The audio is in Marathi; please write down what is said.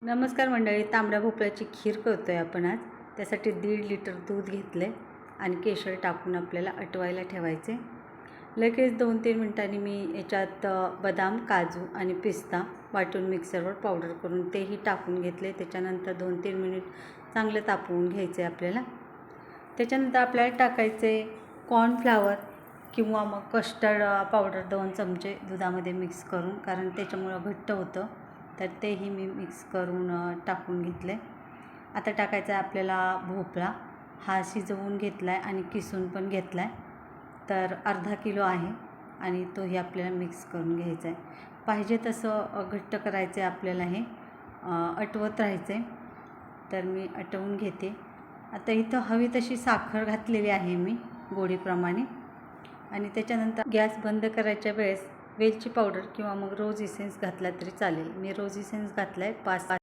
नमस्कार मंडळी, तांबड्या भोपळ्याची खीर करतो आहे आपण आज. त्यासाठी 1.5 लिटर दूध घेतले आणि केशर टाकून आपल्याला आटवायला ठेवायचे. लगेच 2-3 मिनिटांनी मी याच्यात बदाम, काजू आणि पिस्ता वाटून मिक्सरवर पावडर करून तेही टाकून घेतले. त्याच्यानंतर 2-3 मिनिट चांगलं तापवून घ्यायचे आपल्याला. त्याच्यानंतर आपल्याला टाकायचे कॉर्नफ्लावर किंवा मग कस्टर्ड पावडर 2 चमचे दुधामध्ये मिक्स करून, कारण त्याच्यामुळं घट्ट होतं. तर तेही मी मिक्स करून टाकून घेतले. आता टाकायचा आहे आपल्याला भोपळा. हा शिजवून घेतला आहे आणि किसून पण घेतला आहे. तर अर्धा किलो आहे आणि तोही आपल्याला मिक्स करून घ्यायचा आहे. पाहिजे तसं घट्ट करायचं आहे आपल्याला, हे आटवत राहायचं आहे. तर मी आटवून घेते. आता इथं हवी तशी साखर घातलेली आहे मी गोडीप्रमाणे. आणि त्याच्यानंतर गॅस बंद करायच्या वेळेस वेलची पावडर किंवा मग रोज इसेन्स घातला तरी चालेल. मी रोज इसेन्स घातला आहे 5